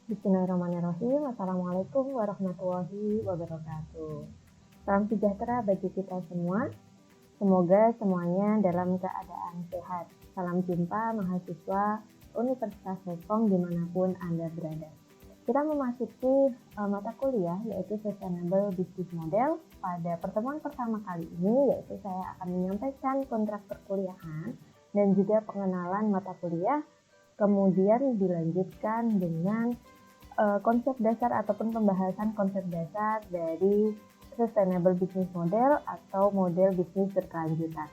Bismillahirrahmanirrahim. Assalamualaikum warahmatullahi wabarakatuh. Salam sejahtera bagi kita semua. Semoga semuanya dalam keadaan sehat. Salam jumpa mahasiswa Universitas Hongkong dimanapun Anda berada. Kita memasuki mata kuliah yaitu Sustainable Business Model. Pada pertemuan pertama kali ini yaitu saya akan menyampaikan kontrak perkuliahan dan juga pengenalan mata kuliah. Kemudian dilanjutkan dengan konsep dasar ataupun pembahasan konsep dasar dari Sustainable Business Model atau model bisnis berkelanjutan.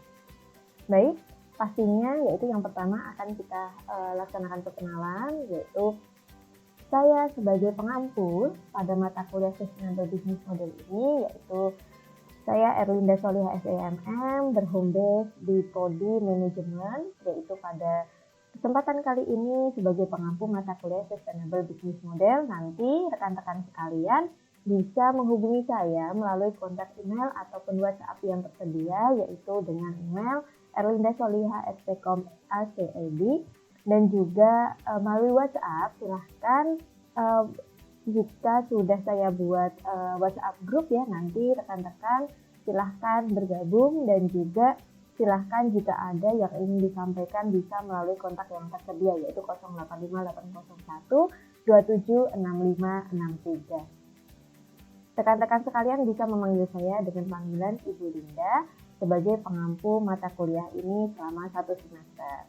Baik, pastinya yaitu yang pertama akan kita laksanakan perkenalan, yaitu saya sebagai pengampu pada mata kuliah Sustainable Business Model ini, yaitu saya Erlinda Solihah SEMM, berhome base di Prodi Manajemen, yaitu pada kesempatan kali ini sebagai pengampu mata kuliah Sustainable Business Model. Nanti rekan-rekan sekalian bisa menghubungi saya melalui kontak email ataupun WhatsApp yang tersedia, yaitu dengan email erlindasolihah@pkom.ac.id, dan juga melalui WhatsApp silahkan jika sudah saya buat WhatsApp grup ya, nanti rekan-rekan silahkan bergabung, dan juga silahkan jika ada yang ingin disampaikan bisa melalui kontak yang tersedia, yaitu 085801276563. Rekan-rekan sekalian bisa memanggil saya dengan panggilan Ibu Linda sebagai pengampu mata kuliah ini selama 1 semester.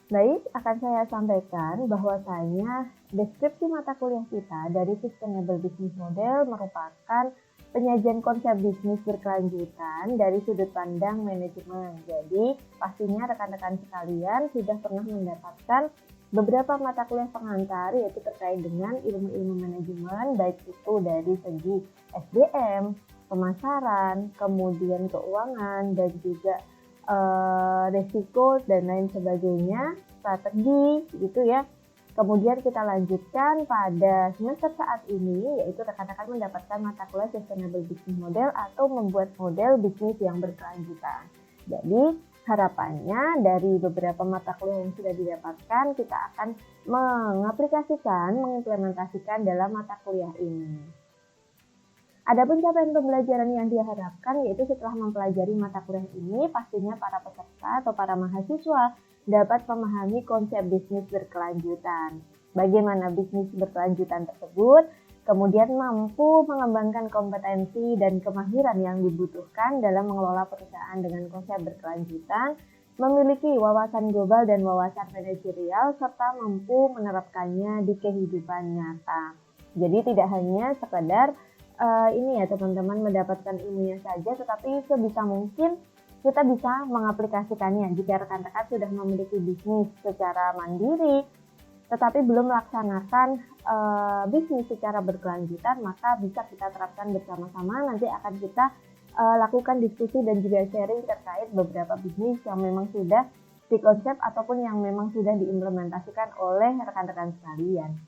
Baik, akan saya sampaikan bahwasanya deskripsi mata kuliah kita dari Sustainable Business Model merupakan penyajian konsep bisnis berkelanjutan dari sudut pandang manajemen. Jadi, pastinya rekan-rekan sekalian sudah pernah mendapatkan beberapa mata kuliah pengantar yaitu terkait dengan ilmu-ilmu manajemen, baik itu dari segi SDM, pemasaran, kemudian keuangan, dan juga resiko dan lain sebagainya, strategi gitu ya. Kemudian kita lanjutkan pada semester saat ini, yaitu rekan-rekan mendapatkan mata kuliah Sustainable Business Model atau membuat model bisnis yang berkelanjutan. Jadi harapannya dari beberapa mata kuliah yang sudah didapatkan, kita akan mengaplikasikan, mengimplementasikan dalam mata kuliah ini. Adapun capaian pembelajaran yang diharapkan yaitu setelah mempelajari mata kuliah ini, pastinya para peserta atau para mahasiswa dapat memahami konsep bisnis berkelanjutan. Bagaimana bisnis berkelanjutan tersebut, kemudian mampu mengembangkan kompetensi dan kemahiran yang dibutuhkan dalam mengelola perusahaan dengan konsep berkelanjutan, memiliki wawasan global dan wawasan manajerial, serta mampu menerapkannya di kehidupan nyata. Jadi tidak hanya sekedar ini ya teman-teman mendapatkan ilmunya saja, tetapi sebisa mungkin kita bisa mengaplikasikannya. Jika rekan-rekan sudah memiliki bisnis secara mandiri tetapi belum melaksanakan bisnis secara berkelanjutan, maka bisa kita terapkan bersama-sama. Nanti akan kita lakukan diskusi dan juga sharing terkait beberapa bisnis yang memang sudah dikonsep ataupun yang memang sudah diimplementasikan oleh rekan-rekan sekalian.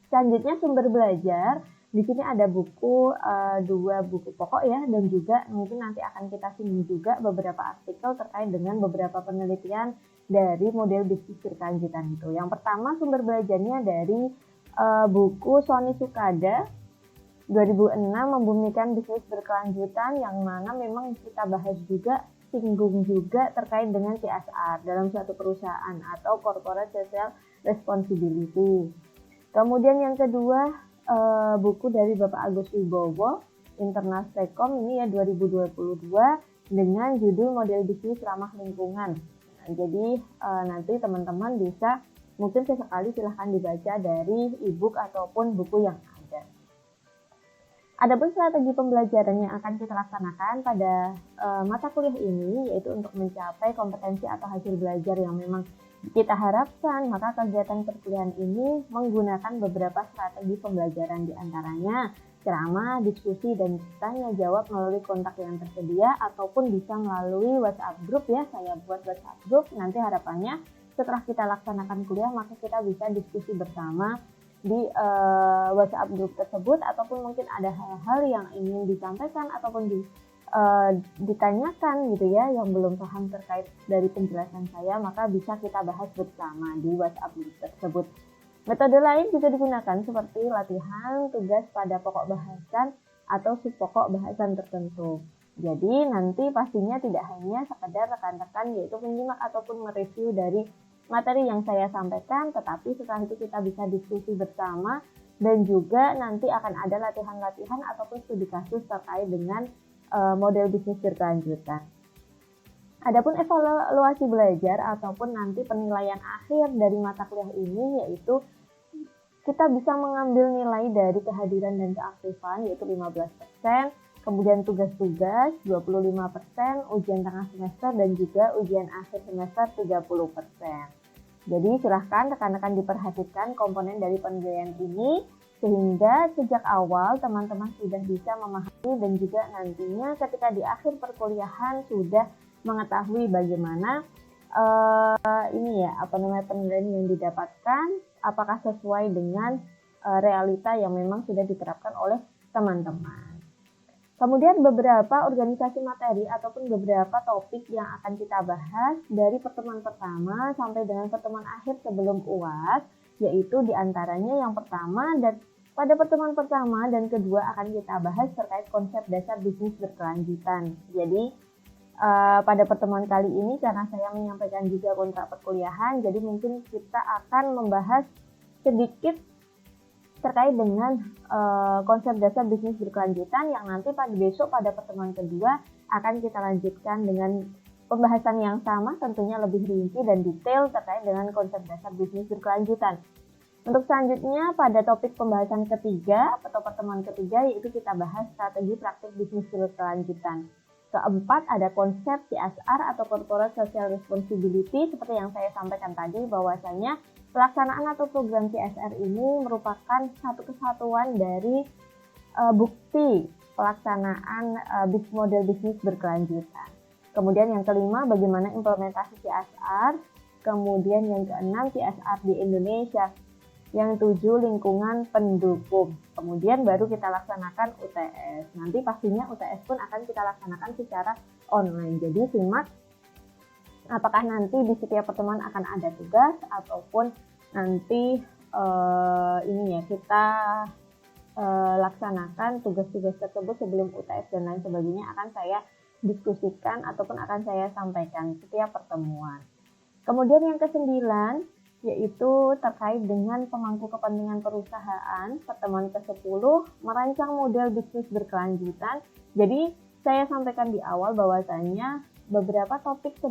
Selanjutnya sumber belajar. Di sini ada buku, 2 buku pokok ya, dan juga mungkin nanti akan kita singgung juga beberapa artikel terkait dengan beberapa penelitian dari model bisnis berkelanjutan itu. Yang pertama sumber belajarnya dari buku Sony Sukada 2006 membumikan bisnis berkelanjutan, yang mana memang kita bahas juga, singgung juga terkait dengan CSR dalam suatu perusahaan atau Corporate Social Responsibility. Kemudian yang kedua buku dari Bapak Agus Wibowo, Internal Stekom ini ya 2022 dengan judul Model Bisnis Ramah Lingkungan. Nah, jadi nanti teman-teman bisa mungkin sesekali silahkan dibaca dari e-book ataupun buku yang ada. Adapun strategi pembelajaran yang akan kita laksanakan pada mata kuliah ini yaitu untuk mencapai kompetensi atau hasil belajar yang memang kita harapkan, maka kegiatan perkuliahan ini menggunakan beberapa strategi pembelajaran, diantaranya ceramah, diskusi, dan tanya jawab melalui kontak yang tersedia ataupun bisa melalui WhatsApp group ya. Saya buat WhatsApp group, nanti harapannya setelah kita laksanakan kuliah maka kita bisa diskusi bersama di WhatsApp group tersebut, ataupun mungkin ada hal-hal yang ingin disampaikan ataupun ditanyakan gitu ya yang belum paham terkait dari penjelasan saya, maka bisa kita bahas bersama di WhatsApp group tersebut. Metode lain bisa digunakan seperti latihan tugas pada pokok bahasan atau subpokok bahasan tertentu. Jadi nanti pastinya tidak hanya sekedar rekan-rekan yaitu menyimak ataupun mereview dari materi yang saya sampaikan, tetapi setelah itu kita bisa diskusi bersama dan juga nanti akan ada latihan-latihan ataupun studi kasus terkait dengan model bisnis berkelanjutan. Adapun evaluasi belajar ataupun nanti penilaian akhir dari mata kuliah ini yaitu kita bisa mengambil nilai dari kehadiran dan keaktifan yaitu 15%, kemudian tugas-tugas 25%, ujian tengah semester dan juga ujian akhir semester 30%. Jadi silahkan rekan-rekan diperhatikan komponen dari penilaian ini sehingga sejak awal teman-teman sudah bisa memahami dan juga nantinya ketika di akhir perkuliahan sudah mengetahui bagaimana penilaian yang didapatkan apakah sesuai dengan realita yang memang sudah diterapkan oleh teman-teman. Kemudian beberapa organisasi materi ataupun beberapa topik yang akan kita bahas dari pertemuan pertama sampai dengan pertemuan akhir sebelum UAS, yaitu diantaranya yang pertama dan pada pertemuan pertama dan kedua akan kita bahas terkait konsep dasar bisnis berkelanjutan. Jadi pada pertemuan kali ini karena saya menyampaikan juga kontrak perkuliahan, jadi mungkin kita akan membahas sedikit terkait dengan konsep dasar bisnis berkelanjutan yang nanti pada pertemuan kedua akan kita lanjutkan dengan pembahasan yang sama, tentunya lebih rinci dan detail terkait dengan konsep dasar bisnis berkelanjutan. Untuk selanjutnya pada topik pembahasan ketiga atau pertemuan ketiga yaitu kita bahas strategi praktik bisnis berkelanjutan. Keempat ada konsep CSR atau Corporate Social Responsibility seperti yang saya sampaikan tadi bahwasanya pelaksanaan atau program CSR ini merupakan satu kesatuan dari bukti pelaksanaan model bisnis berkelanjutan. Kemudian yang kelima bagaimana implementasi CSR, kemudian yang keenam CSR di Indonesia, yang tujuh lingkungan pendukung. Kemudian baru kita laksanakan UTS. Nanti pastinya UTS pun akan kita laksanakan secara online. Jadi simak apakah nanti di setiap pertemuan akan ada tugas ataupun nanti kita laksanakan tugas-tugas tersebut sebelum UTS dan lain sebagainya akan saya diskusikan ataupun akan saya sampaikan setiap pertemuan. Kemudian yang kesembilan yaitu terkait dengan pemangku kepentingan perusahaan, pertemuan ke-10 merancang model bisnis berkelanjutan. Jadi saya sampaikan di awal bahwasanya beberapa topik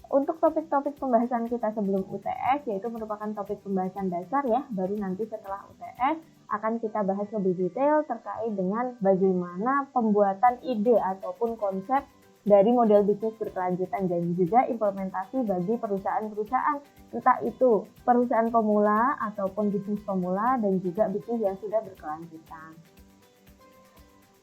untuk topik-topik pembahasan kita sebelum UTS yaitu merupakan topik pembahasan dasar ya, baru nanti setelah UTS akan kita bahas lebih detail terkait dengan bagaimana pembuatan ide ataupun konsep dari model bisnis berkelanjutan dan juga implementasi bagi perusahaan-perusahaan, entah itu perusahaan pemula ataupun bisnis pemula dan juga bisnis yang sudah berkelanjutan.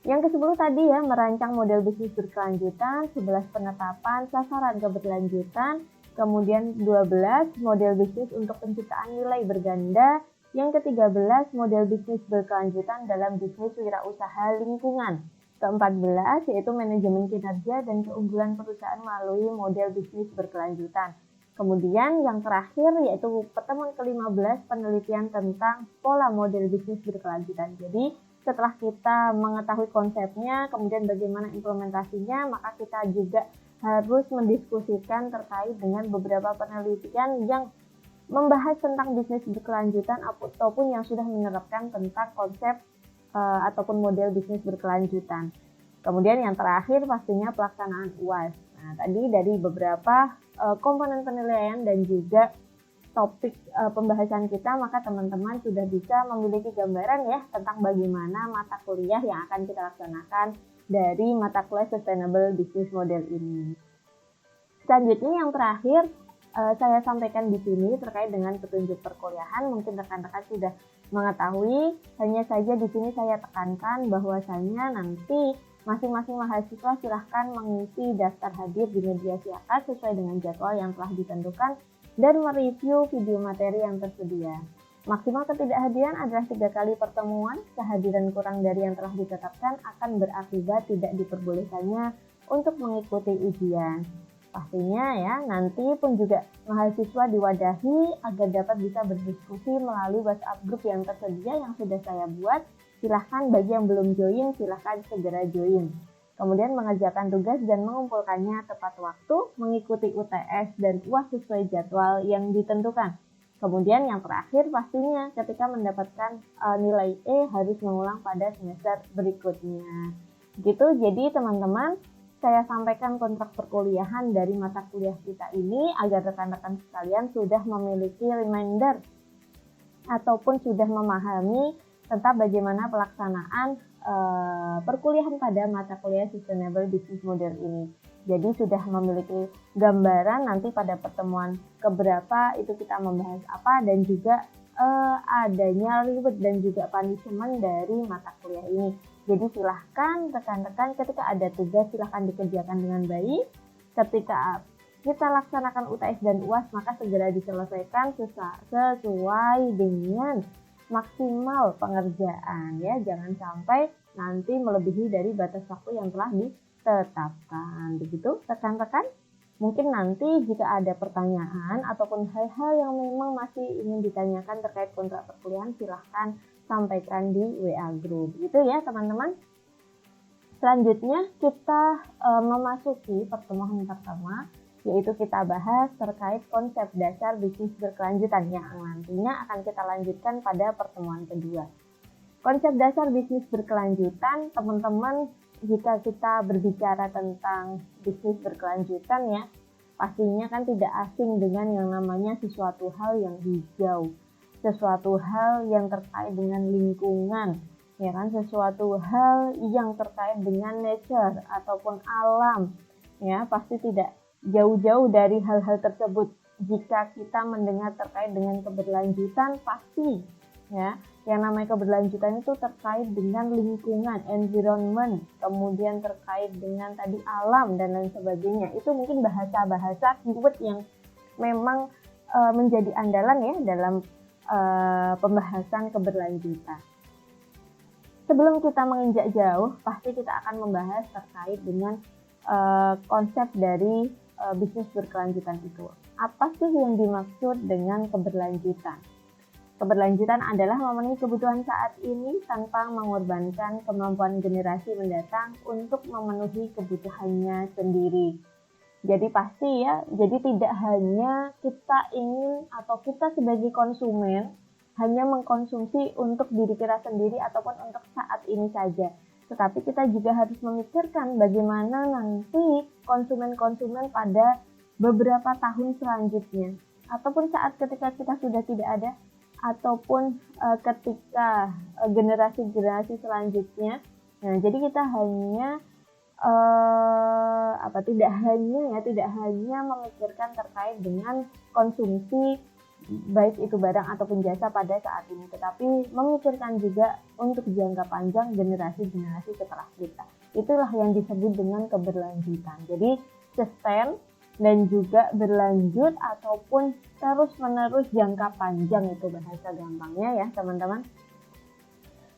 Yang ke-10 tadi ya, merancang model bisnis berkelanjutan, 11 penetapan sasaran keberlanjutan, kemudian 12 model bisnis untuk penciptaan nilai berganda, yang ke-13 model bisnis berkelanjutan dalam bisnis wirausaha lingkungan. Ke-14 yaitu manajemen kinerja dan keunggulan perusahaan melalui model bisnis berkelanjutan. Kemudian yang terakhir yaitu pertemuan ke-15 penelitian tentang pola model bisnis berkelanjutan. Jadi setelah kita mengetahui konsepnya, kemudian bagaimana implementasinya, maka kita juga harus mendiskusikan terkait dengan beberapa penelitian yang membahas tentang bisnis berkelanjutan ataupun yang sudah menerapkan tentang konsep ataupun model bisnis berkelanjutan. Kemudian yang terakhir pastinya pelaksanaan UAS. Nah, tadi dari beberapa komponen penilaian dan juga topik pembahasan kita, maka teman-teman sudah bisa memiliki gambaran ya tentang bagaimana mata kuliah yang akan kita laksanakan dari mata kuliah Sustainable Business Model ini. Selanjutnya yang terakhir saya sampaikan di sini terkait dengan petunjuk perkuliahan. Mungkin rekan-rekan sudah mengetahui, hanya saja di sini saya tekankan bahwasanya nanti masing-masing mahasiswa silahkan mengisi daftar hadir di media sosial sesuai dengan jadwal yang telah ditentukan dan mereview video materi yang tersedia. Maksimal ketidakhadiran adalah 3 kali pertemuan. Kehadiran kurang dari yang telah ditetapkan akan berakibat tidak diperbolehkannya untuk mengikuti ujian. Pastinya ya, nanti pun juga mahasiswa diwadahi agar dapat bisa berdiskusi melalui WhatsApp group yang tersedia yang sudah saya buat. Silahkan bagi yang belum join, silahkan segera join. Kemudian mengerjakan tugas dan mengumpulkannya tepat waktu, mengikuti UTS dan UAS sesuai jadwal yang ditentukan. Kemudian yang terakhir pastinya ketika mendapatkan nilai E harus mengulang pada semester berikutnya. Gitu, jadi teman-teman, saya sampaikan kontrak perkuliahan dari mata kuliah kita ini agar rekan-rekan sekalian sudah memiliki reminder ataupun sudah memahami tentang bagaimana pelaksanaan perkuliahan pada mata kuliah Sustainable Business Model ini. Jadi sudah memiliki gambaran nanti pada pertemuan keberapa itu kita membahas apa dan juga adanya reward dan juga punishment dari mata kuliah ini. Jadi silahkan rekan-rekan ketika ada tugas silahkan dikerjakan dengan baik. Ketika kita laksanakan UTS dan UAS maka segera diselesaikan sesuai dengan maksimal pengerjaan ya. Jangan sampai nanti melebihi dari batas waktu yang telah ditetapkan. Begitu rekan-rekan. Mungkin nanti jika ada pertanyaan ataupun hal-hal yang memang masih ingin ditanyakan terkait kontrak perkuliahan silahkan sampaikan di WA Group. Gitu ya teman-teman. Selanjutnya kita memasuki pertemuan pertama, yaitu kita bahas terkait konsep dasar bisnis berkelanjutan yang nantinya akan kita lanjutkan pada pertemuan kedua. Konsep dasar bisnis berkelanjutan, teman-teman, jika kita berbicara tentang bisnis berkelanjutan ya, pastinya kan tidak asing dengan yang namanya sesuatu hal yang hijau, sesuatu hal yang terkait dengan lingkungan, ya kan, sesuatu hal yang terkait dengan nature ataupun alam, ya pasti tidak jauh-jauh dari hal-hal tersebut. Jika kita mendengar terkait dengan keberlanjutan, pasti ya yang namanya keberlanjutan itu terkait dengan lingkungan, environment, kemudian terkait dengan tadi alam dan lain sebagainya. Itu mungkin bahasa-bahasa keyword yang memang menjadi andalan ya dalam pembahasan keberlanjutan. Sebelum kita menginjak jauh, pasti kita akan membahas terkait dengan konsep dari bisnis berkelanjutan itu. Apa sih yang dimaksud dengan keberlanjutan? Keberlanjutan adalah memenuhi kebutuhan saat ini tanpa mengorbankan kemampuan generasi mendatang untuk memenuhi kebutuhannya sendiri. Jadi pasti ya, jadi tidak hanya kita ingin atau kita sebagai konsumen hanya mengkonsumsi untuk diri kita sendiri ataupun untuk saat ini saja. Tetapi kita juga harus memikirkan bagaimana nanti konsumen-konsumen pada beberapa tahun selanjutnya. Ataupun saat ketika kita sudah tidak ada, ataupun ketika generasi-generasi selanjutnya. Nah, jadi kita hanya tidak hanya memikirkan terkait dengan konsumsi baik itu barang ataupun jasa pada saat ini, tetapi memikirkan juga untuk jangka panjang generasi-generasi setelah kita. Itulah yang disebut dengan keberlanjutan. Jadi sustain dan juga berlanjut ataupun terus-menerus jangka panjang, itu bahasa gampangnya ya teman-teman.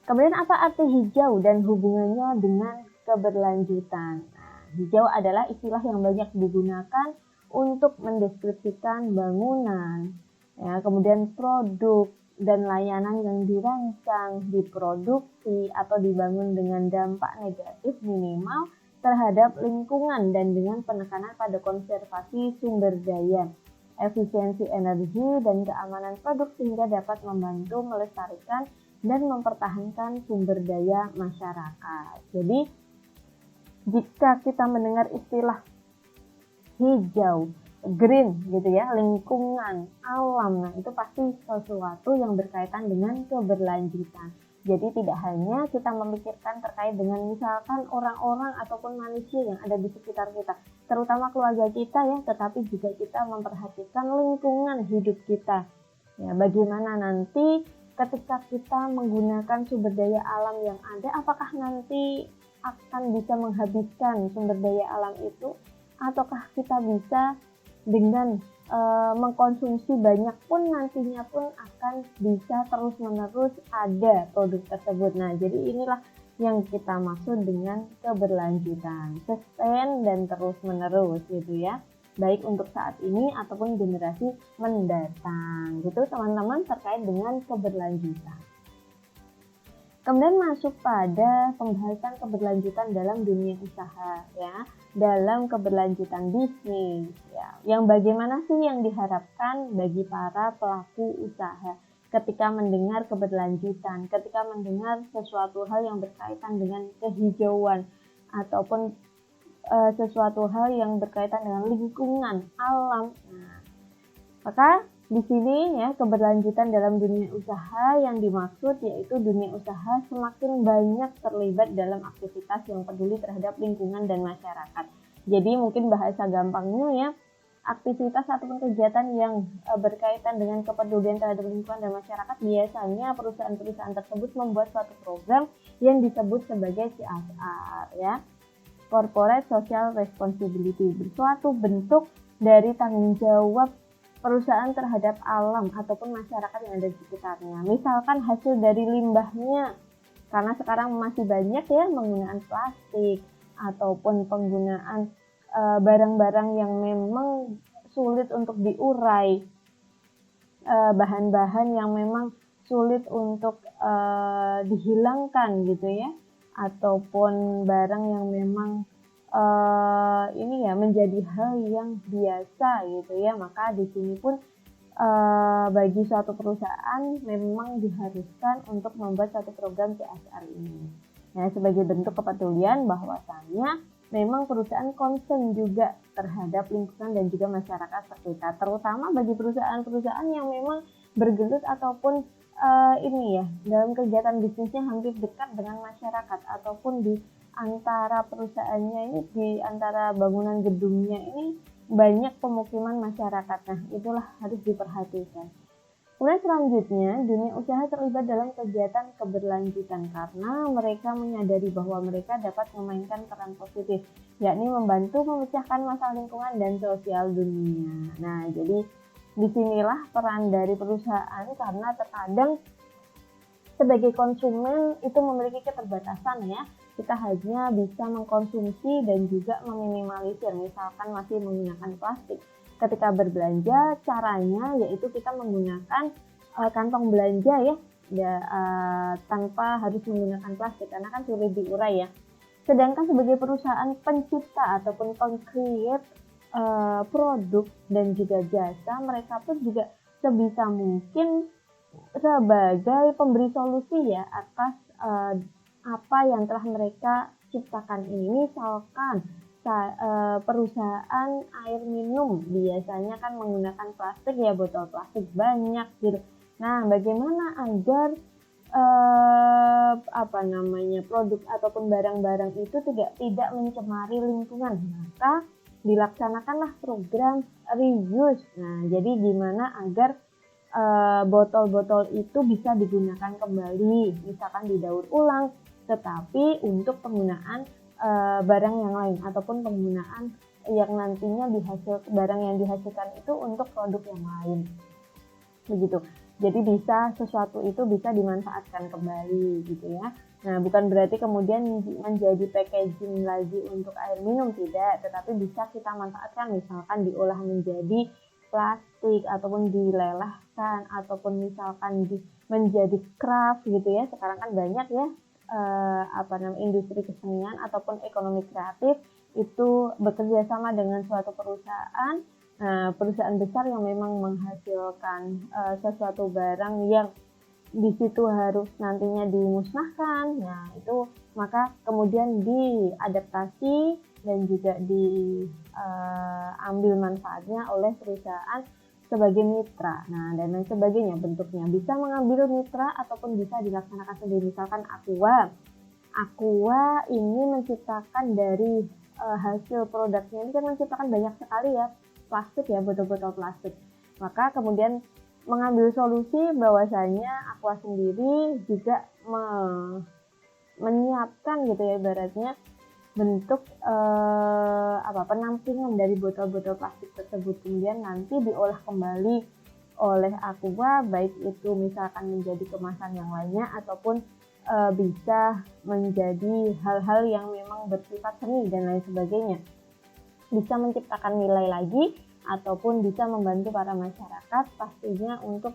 Kemudian apa arti hijau dan hubungannya dengan keberlanjutan? Nah, hijau adalah istilah yang banyak digunakan untuk mendeskripsikan bangunan, ya, kemudian produk dan layanan yang dirancang, diproduksi atau dibangun dengan dampak negatif minimal terhadap lingkungan dan dengan penekanan pada konservasi sumber daya, efisiensi energi, dan keamanan produk sehingga dapat membantu melestarikan dan mempertahankan sumber daya masyarakat. Jadi, jika kita mendengar istilah hijau, green gitu ya, lingkungan, alam, nah itu pasti sesuatu yang berkaitan dengan keberlanjutan. Jadi tidak hanya kita memikirkan terkait dengan misalkan orang-orang ataupun manusia yang ada di sekitar kita, terutama keluarga kita ya, tetapi juga kita memperhatikan lingkungan hidup kita. Ya, bagaimana nanti ketika kita menggunakan sumber daya alam yang ada, apakah nanti akan bisa menghabiskan sumber daya alam itu, ataukah kita bisa dengan mengkonsumsi banyak pun nantinya pun akan bisa terus-menerus ada produk tersebut. Nah, jadi inilah yang kita maksud dengan keberlanjutan, sustain dan terus-menerus gitu ya. baik untuk saat ini ataupun generasi mendatang gitu teman-teman, terkait dengan keberlanjutan. Kemudian masuk pada pembahasan keberlanjutan dalam dunia usaha ya, dalam keberlanjutan bisnis ya. Yang bagaimana sih yang diharapkan bagi para pelaku usaha ketika mendengar keberlanjutan, ketika mendengar sesuatu hal yang berkaitan dengan kehijauan ataupun sesuatu hal yang berkaitan dengan lingkungan, alam. Nah, maka di sini ya, keberlanjutan dalam dunia usaha yang dimaksud yaitu dunia usaha semakin banyak terlibat dalam aktivitas yang peduli terhadap lingkungan dan masyarakat. Jadi mungkin bahasa gampangnya ya, aktivitas ataupun kegiatan yang berkaitan dengan kepedulian terhadap lingkungan dan masyarakat, biasanya perusahaan-perusahaan tersebut membuat suatu program yang disebut sebagai CSR ya, Corporate Social Responsibility, suatu bentuk dari tanggung jawab perusahaan terhadap alam ataupun masyarakat yang ada di sekitarnya. Misalkan hasil dari limbahnya, karena sekarang masih banyak ya penggunaan plastik ataupun penggunaan barang-barang yang memang sulit untuk diurai, bahan-bahan yang memang sulit untuk dihilangkan gitu ya, ataupun barang yang memang ini ya menjadi hal yang biasa gitu ya, maka di sini pun bagi suatu perusahaan memang diharuskan untuk membuat satu program CSR ini. Nah, sebagai bentuk kepedulian bahwasanya memang perusahaan concern juga terhadap lingkungan dan juga masyarakat sekitar, terutama bagi perusahaan-perusahaan yang memang bergelut ataupun ini ya dalam kegiatan bisnisnya hampir dekat dengan masyarakat, ataupun di antara perusahaannya ini, di antara bangunan gedungnya ini banyak pemukiman masyarakat. Nah, itulah harus diperhatikan. Kemudian selanjutnya, dunia usaha terlibat dalam kegiatan keberlanjutan karena mereka menyadari bahwa mereka dapat memainkan peran positif, yakni membantu memecahkan masalah lingkungan dan sosial dunia. Nah, jadi disinilah peran dari perusahaan, karena terkadang sebagai konsumen itu memiliki keterbatasan ya. Kita hanya bisa mengkonsumsi dan juga meminimalisir, misalkan masih menggunakan plastik. Ketika berbelanja, caranya yaitu kita menggunakan kantong belanja ya, tanpa harus menggunakan plastik karena kan sulit diurai ya. Sedangkan sebagai perusahaan pencipta ataupun pengcreate produk dan juga jasa, mereka pun juga sebisa mungkin sebagai pemberi solusi ya atas apa yang telah mereka ciptakan ini. Misalkan perusahaan air minum biasanya kan menggunakan plastik ya, botol plastik banyak gitu. Nah, bagaimana agar produk ataupun barang-barang itu tidak mencemari lingkungan, maka dilaksanakanlah program reuse. Nah, jadi gimana agar botol-botol itu bisa digunakan kembali, misalkan didaur ulang, tetapi untuk penggunaan barang yang lain ataupun penggunaan yang nantinya barang yang dihasilkan itu untuk produk yang lain, begitu. Jadi bisa sesuatu itu bisa dimanfaatkan kembali gitu ya. Nah, bukan berarti kemudian menjadi packaging lagi untuk air minum, tidak, tetapi bisa kita manfaatkan, misalkan diolah menjadi plastik ataupun dilelehkan ataupun misalkan menjadi craft gitu ya. Sekarang kan banyak ya industri kesenian ataupun ekonomi kreatif itu bekerja sama dengan suatu perusahaan, perusahaan besar yang memang menghasilkan sesuatu barang yang di situ harus nantinya dimusnahkan. Nah, itu maka kemudian diadaptasi dan juga diambil manfaatnya oleh perusahaan sebagai mitra. Nah, dan lain sebagainya bentuknya. Bisa mengambil mitra ataupun bisa dilaksanakan sendiri. Misalkan Aqua ini menciptakan dari hasil produknya ini kan menciptakan banyak sekali ya plastik ya, botol-botol plastik. Maka kemudian mengambil solusi bahwasanya Aqua sendiri juga menyiapkan gitu ya, ibaratnya bentuk penampingan dari botol-botol plastik tersebut, kemudian nanti diolah kembali oleh Aqua, baik itu misalkan menjadi kemasan yang lainnya ataupun bisa menjadi hal-hal yang memang bersifat seni dan lain sebagainya. bisa menciptakan nilai lagi ataupun bisa membantu para masyarakat pastinya untuk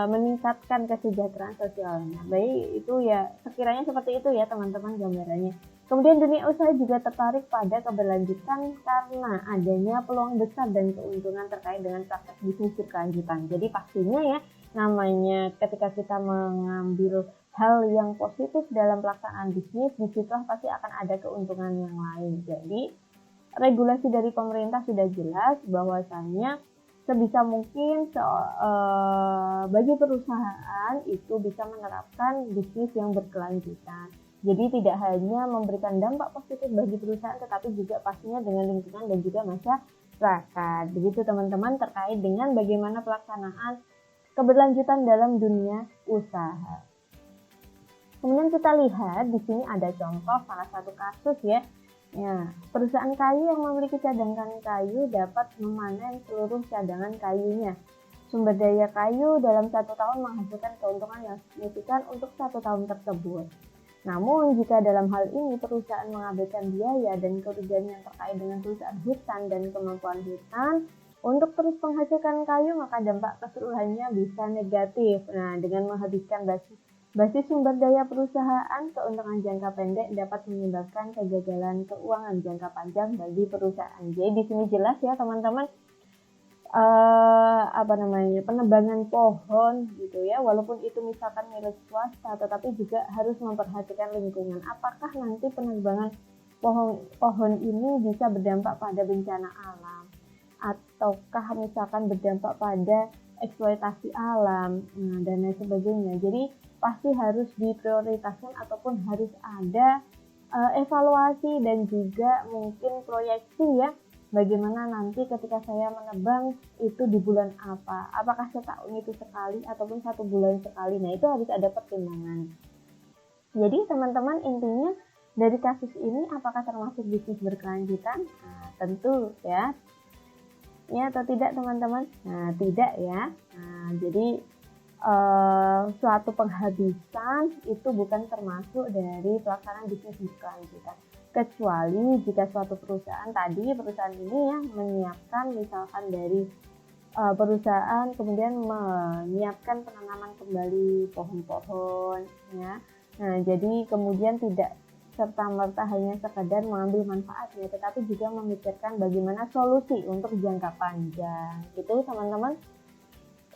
meningkatkan kesejahteraan sosialnya. Baik, itu ya sekiranya seperti itu ya teman-teman gambarannya. Kemudian dunia usaha juga tertarik pada keberlanjutan karena adanya peluang besar dan keuntungan terkait dengan praktek bisnis berkelanjutan. Jadi pastinya ya, namanya ketika kita mengambil hal yang positif dalam pelaksanaan bisnis, disitulah pasti akan ada keuntungan yang lain. Jadi regulasi dari pemerintah sudah jelas bahwasannya sebisa mungkin bagi perusahaan itu bisa menerapkan bisnis yang berkelanjutan. Jadi tidak hanya memberikan dampak positif bagi perusahaan, tetapi juga pastinya dengan lingkungan dan juga masyarakat. Begitu teman-teman terkait dengan bagaimana pelaksanaan keberlanjutan dalam dunia usaha. Kemudian kita lihat di sini ada contoh salah satu kasus ya. Ya, perusahaan kayu yang memiliki cadangan kayu dapat memanen seluruh cadangan kayunya. Sumber daya kayu dalam 1 tahun menghasilkan keuntungan yang signifikan untuk 1 tahun tersebut. Namun, jika dalam hal ini perusahaan mengabaikan biaya dan kerugian yang terkait dengan perusahaan hutan dan kemampuan hutan untuk terus menghasilkan kayu, maka dampak keseluruhannya bisa negatif. Nah, dengan menghabiskan basis sumber daya perusahaan, keuntungan jangka pendek dapat menyebabkan kegagalan keuangan jangka panjang bagi perusahaan. Jadi di sini jelas ya teman-teman, penebangan pohon gitu ya, walaupun itu misalkan milik swasta, tetapi juga harus memperhatikan lingkungan. Apakah nanti penebangan pohon ini bisa berdampak pada bencana alam, ataukah misalkan berdampak pada eksploitasi alam, dan lain sebagainya. Jadi pasti harus diprioritaskan ataupun harus ada evaluasi dan juga mungkin proyeksi ya, bagaimana nanti ketika saya menebang itu di bulan apa, apakah setahun itu sekali ataupun 1 bulan sekali. Nah, itu harus ada pertimbangan. Jadi teman-teman, intinya dari kasus ini apakah termasuk bisnis berkelanjutan? Nah, tentu ya atau tidak teman-teman? Nah, tidak ya. Nah, jadi suatu penghabisan itu bukan termasuk dari pelaksanaan bisnis berkelanjutan, kecuali jika suatu perusahaan ini ya menyiapkan misalkan dari perusahaan kemudian menyiapkan penanaman kembali pohon-pohon ya. Nah, jadi kemudian tidak serta-merta hanya sekedar mengambil manfaatnya, tetapi juga memikirkan bagaimana solusi untuk jangka panjang. Itu teman-teman.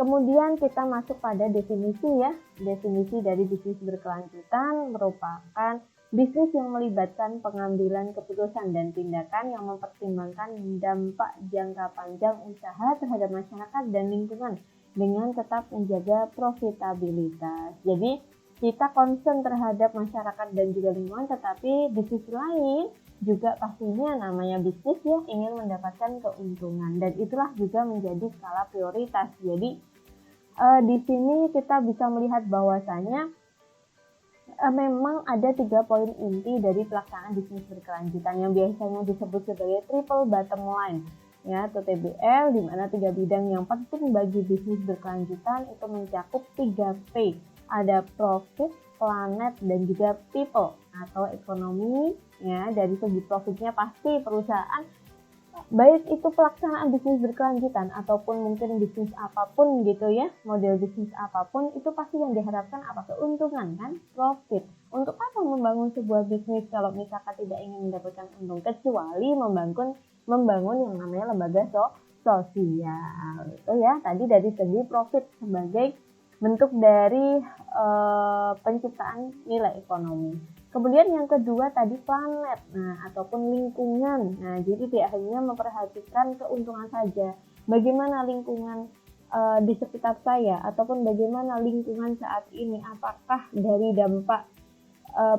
Kemudian kita masuk pada definisi ya. Definisi dari bisnis berkelanjutan merupakan bisnis yang melibatkan pengambilan keputusan dan tindakan yang mempertimbangkan dampak jangka panjang usaha terhadap masyarakat dan lingkungan dengan tetap menjaga profitabilitas. Jadi kita concern terhadap masyarakat dan juga lingkungan, tetapi di sisi lain juga pastinya namanya bisnis ya ingin mendapatkan keuntungan, dan itulah juga menjadi skala prioritas. Jadi di sini kita bisa melihat bahwasanya memang ada 3 poin inti dari pelaksanaan bisnis berkelanjutan yang biasanya disebut sebagai triple bottom line ya, atau TBL, di mana 3 bidang yang penting bagi bisnis berkelanjutan itu mencakup 3P. Ada profit, planet, dan juga people atau ekonomi ya. Dari segi profitnya pasti perusahaan, baik itu pelaksanaan bisnis berkelanjutan ataupun mungkin bisnis apapun gitu ya, model bisnis apapun, itu pasti yang diharapkan apa? Keuntungan kan, profit. Untuk apa membangun sebuah bisnis kalau misalkan tidak ingin mendapatkan untung, kecuali membangun yang namanya lembaga sosial itu ya. Tadi dari segi profit sebagai bentuk dari penciptaan nilai ekonomi. Kemudian yang kedua tadi planet, ataupun lingkungan. Nah, jadi tidak hanya memperhatikan keuntungan saja. Bagaimana lingkungan di sekitar saya, ataupun bagaimana lingkungan saat ini, apakah dari dampak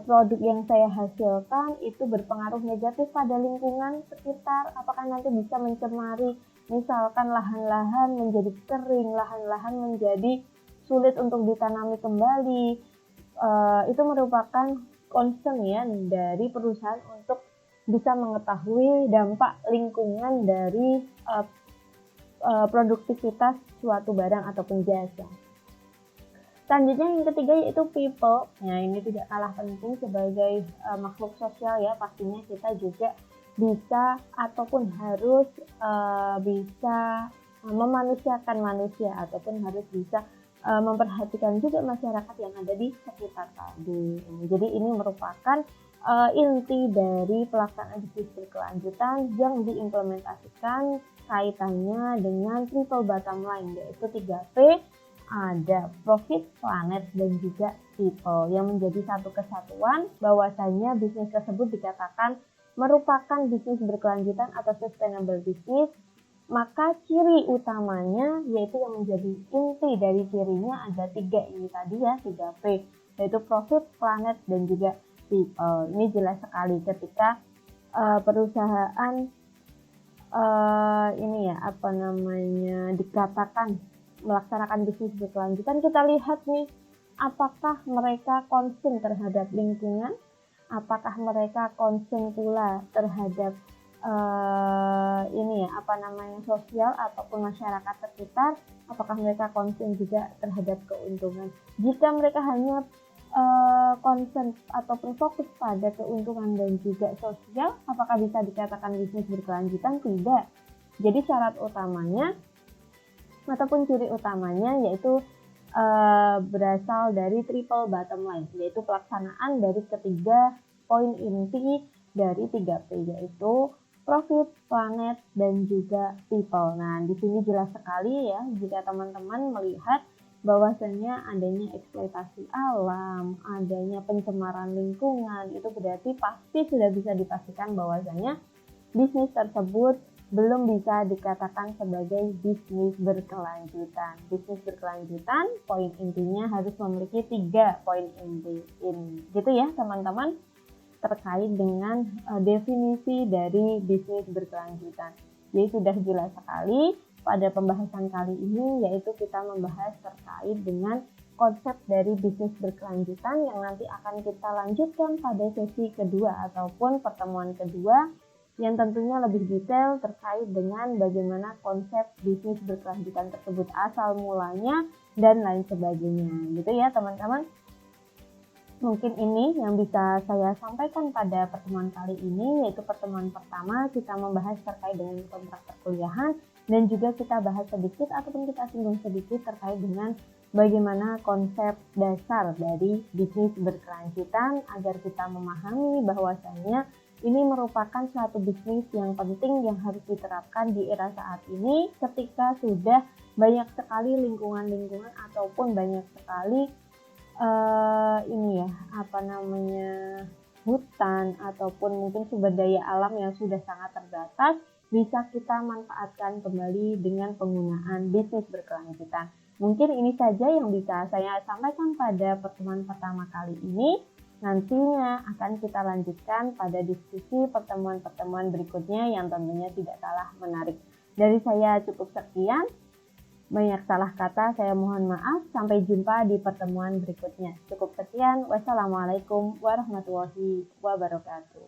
produk yang saya hasilkan itu berpengaruh negatif pada lingkungan sekitar, apakah nanti bisa mencemari misalkan lahan-lahan menjadi kering, lahan-lahan menjadi sulit untuk ditanami kembali. Itu merupakan concern ya dari perusahaan untuk bisa mengetahui dampak lingkungan dari produktivitas suatu barang ataupun jasa. Selanjutnya yang ketiga yaitu people. Nah, ini tidak kalah penting sebagai makhluk sosial ya, pastinya kita juga bisa ataupun harus bisa memanusiakan manusia ataupun harus bisa memperhatikan juga masyarakat yang ada di sekitar tadi. Jadi ini merupakan inti dari pelaksanaan bisnis berkelanjutan yang diimplementasikan kaitannya dengan triple bottom line, yaitu 3P, ada profit, planet, dan juga people, yang menjadi satu kesatuan bahwasanya bisnis tersebut dikatakan merupakan bisnis berkelanjutan atau sustainable business. Maka ciri utamanya, yaitu yang menjadi inti dari cirinya, ada 3 ini tadi ya, 3P, yaitu profit, planet, dan juga people. Ini jelas sekali ketika perusahaan dikatakan melaksanakan bisnis berkelanjutan. Kita lihat nih, apakah mereka concern terhadap lingkungan, apakah mereka concern pula terhadap sosial ataupun masyarakat sekitar, apakah mereka concern juga terhadap keuntungan. Jika mereka hanya concern ataupun fokus pada keuntungan dan juga sosial, apakah bisa dikatakan bisnis berkelanjutan? Tidak. Jadi syarat utamanya ataupun ciri utamanya yaitu berasal dari triple bottom line, yaitu pelaksanaan dari ketiga poin inti dari 3P, yaitu profit, planet, dan juga people. Nah, di sini jelas sekali ya, jika teman-teman melihat bahwasanya adanya eksploitasi alam, adanya pencemaran lingkungan, itu berarti pasti sudah bisa dipastikan bahwasanya bisnis tersebut belum bisa dikatakan sebagai bisnis berkelanjutan. Bisnis berkelanjutan, poin intinya harus memiliki 3 poin inti ini. Gitu ya teman-teman, terkait dengan definisi dari bisnis berkelanjutan. Jadi sudah jelas sekali pada pembahasan kali ini, yaitu kita membahas terkait dengan konsep dari bisnis berkelanjutan yang nanti akan kita lanjutkan pada sesi kedua ataupun pertemuan kedua, yang tentunya lebih detail terkait dengan bagaimana konsep bisnis berkelanjutan tersebut, asal mulanya dan lain sebagainya. Gitu ya teman-teman. Mungkin ini yang bisa saya sampaikan pada pertemuan kali ini, yaitu pertemuan pertama kita membahas terkait dengan kontrak perkuliahan, dan juga kita bahas sedikit ataupun kita singgung sedikit terkait dengan bagaimana konsep dasar dari bisnis berkelanjutan, agar kita memahami bahwasanya ini merupakan suatu bisnis yang penting yang harus diterapkan di era saat ini, ketika sudah banyak sekali lingkungan-lingkungan ataupun banyak sekali hutan ataupun mungkin sumber daya alam yang sudah sangat terbatas, bisa kita manfaatkan kembali dengan penggunaan bisnis berkelanjutan. Mungkin ini saja yang bisa saya sampaikan pada pertemuan pertama kali ini. Nantinya akan kita lanjutkan pada diskusi pertemuan-pertemuan berikutnya yang tentunya tidak kalah menarik. Dari saya cukup sekian. Banyak salah kata, saya mohon maaf. Sampai jumpa di pertemuan berikutnya. Cukup sekian. Wassalamualaikum warahmatullahi wabarakatuh.